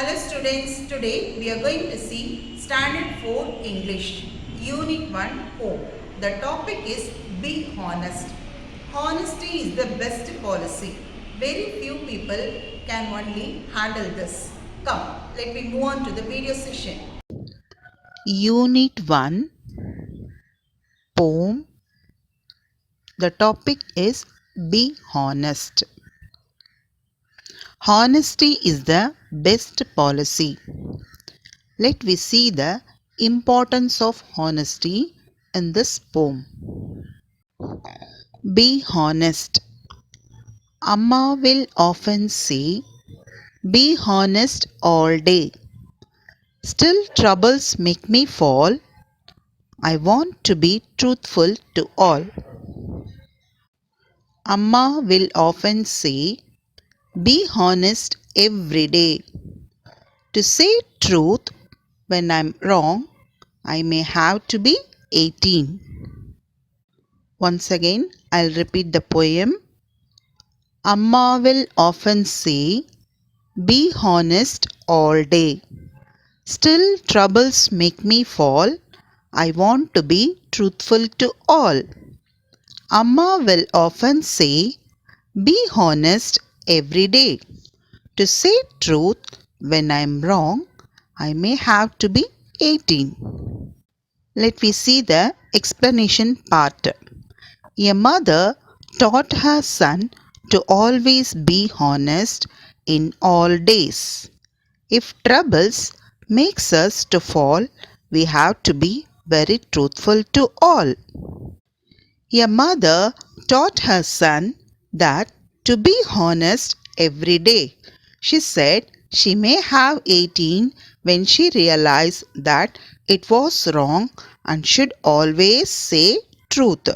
Hello students, today we are going to see Standard 4 English, Unit 1 Home. The topic is be honest. Honesty is the best policy. Very few people can only handle this. Come, let me move on to the video session. Unit 1 Poem. The topic is Be Honest. Honesty is the best policy. Let we see the importance of honesty in this poem. Be honest. Amma will often say, be honest all day. Still troubles make me fall. I want to be truthful to all. Amma will often say, be honest every day. To say truth when I'm wrong, I may have to be 18. Once again, I'll repeat the poem. Amma will often say, be honest all day. Still troubles make me fall. I want to be truthful to all. Amma will often say, be honest every day. To say truth when I'm wrong, I may have to be 18. Let me see the explanation part. A mother taught her son to always be honest in all days. If troubles makes us to fall, we have to be very truthful to all. A mother taught her son that to be honest every day. She said she may have 18 when she realized that it was wrong and should always say truth.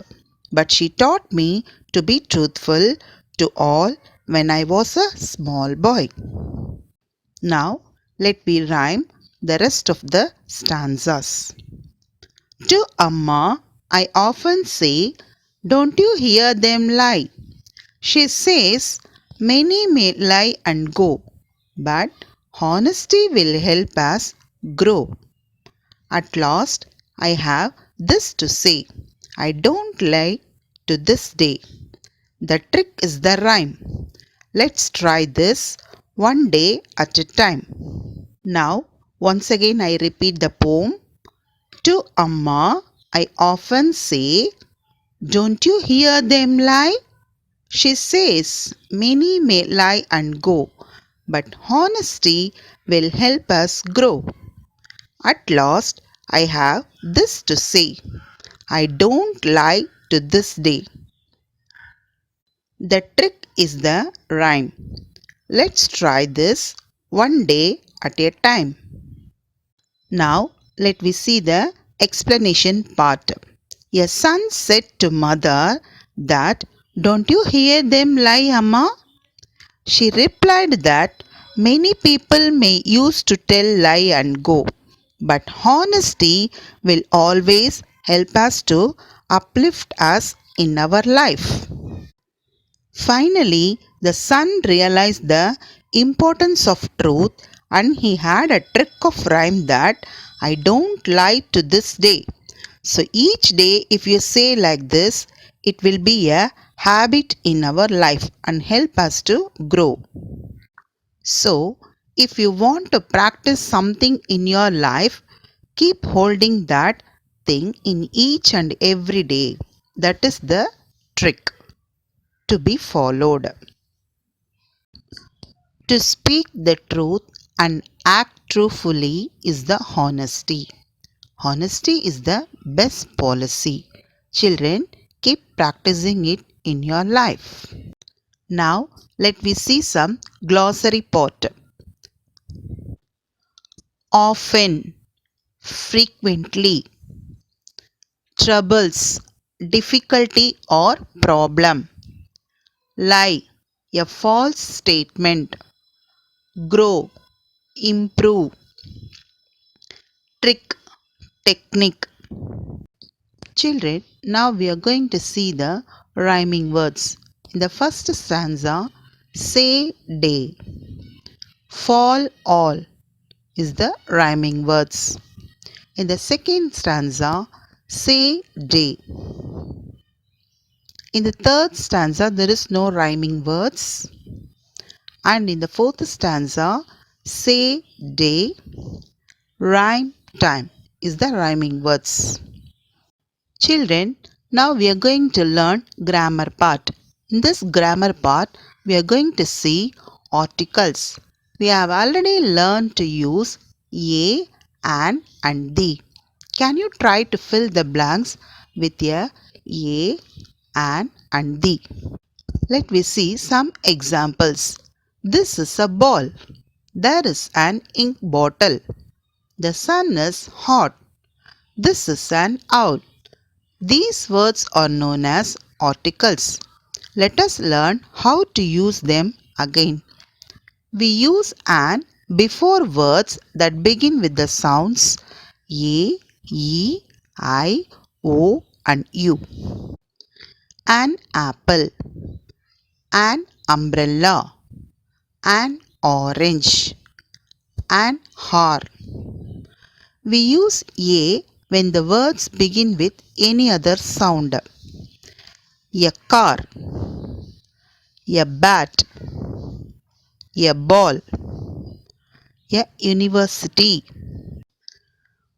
But she taught me to be truthful to all when I was a small boy. Now let me rhyme the rest of the stanzas. To Amma, I often say, don't you hear them lie? She says, many may lie and go, but honesty will help us grow. At last, I have this to say, I don't lie to this day. The trick is the rhyme. Let's try this one day at a time. Now, once again, I repeat the poem. To Amma, I often say, don't you hear them lie? She says, many may lie and go, but honesty will help us grow. At last, I have this to say, I don't lie to this day. The trick is the rhyme. Let's try this one day at a time. Now, let me see the explanation part. A son said to mother that, don't you hear them lie, Amma? She replied that many people may use to tell lie and go, but honesty will always help us to uplift us in our life. Finally, the son realized the importance of truth and he had a trick of rhyme that I don't lie to this day. So each day if you say like this, it will be a habit in our life and help us to grow. So if you want to practice something in your life, keep holding that thing in each and every day. That is the trick to be followed. To speak the truth and act truthfully is the honesty. Honesty is the best policy. Children, keep practicing it in your life. Now, let me see some glossary part. Often, frequently, troubles, difficulty or problem. Lie, a false statement. Grow, improve. Trick, technique. Children, now we are going to see the rhyming words. In the first stanza, say day, fall all, is the rhyming words. In the second stanza, say day. In the third stanza, there is no rhyming words. And in the fourth stanza, say day, rhyme time is the rhyming words. Children, now we are going to learn grammar part. In this grammar part, we are going to see articles. We have already learned to use a, an and the. Can you try to fill the blanks with a, an and the? Let me see some examples. This is a ball. There is an ink bottle. The sun is hot. This is an owl. These words are known as articles. Let us learn how to use them again. We use an before words that begin with the sounds a, e, I, o and u. An apple, an umbrella, an orange, an hour. We use a when the words begin with any other sound. A car, a bat, a ball, a university.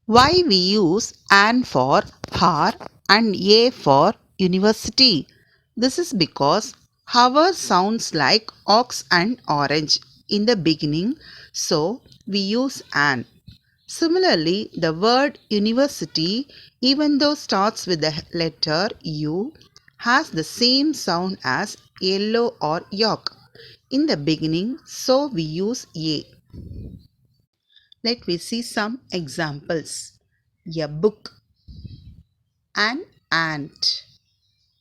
Why we use an for hour and a for university? This is because hour sounds like ox and orange in the beginning, so we use an. Similarly, the word university, even though starts with the letter U, has the same sound as yellow or york in the beginning, so we use a. Let me see some examples. A book, an ant,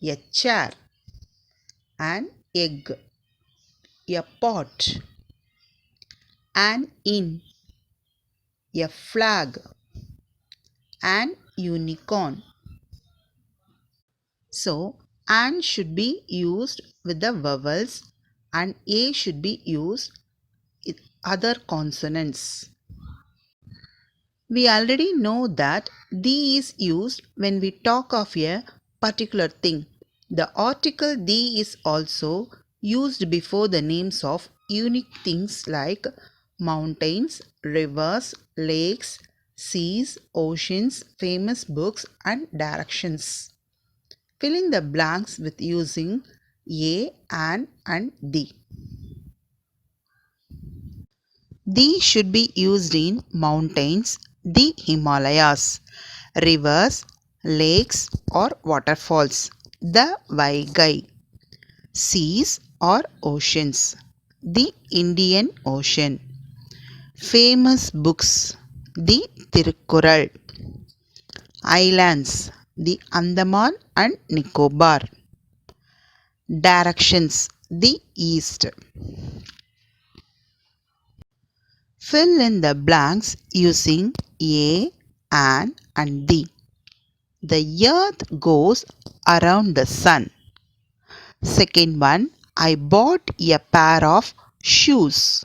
a chair, an egg, a pot, an inn, a flag, an unicorn. So, an should be used with the vowels and a should be used with other consonants. We already know that the is used when we talk of a particular thing. The article the is also used before the names of unique things like mountains, rivers, lakes, seas, oceans, famous books and directions. Fill in the blanks with using a, an and the. The should be used in mountains, the Himalayas, rivers, lakes or waterfalls, the Vaigai, seas or oceans, the Indian Ocean, famous books, the Tirukkural, islands, the Andaman and Nicobar, directions, the east. Fill in the blanks using a, an and the. The earth goes around the sun. Second one, I bought a pair of shoes.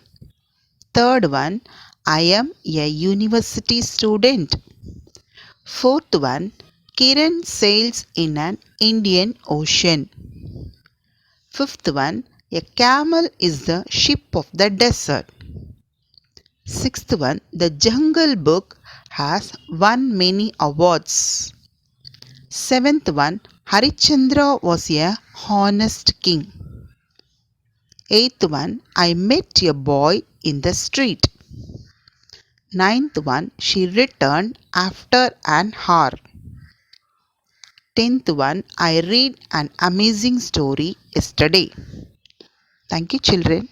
Third one, I am a university student. Fourth one, Kiran sails in an Indian Ocean. Fifth one, a camel is the ship of the desert. Sixth one, the Jungle Book has won many awards. Seventh one, Harichandra was a honest king. Eighth one, I met a boy in the street. Ninth one, she returned after an hour. 10th one, I read an amazing story yesterday. Thank you, children.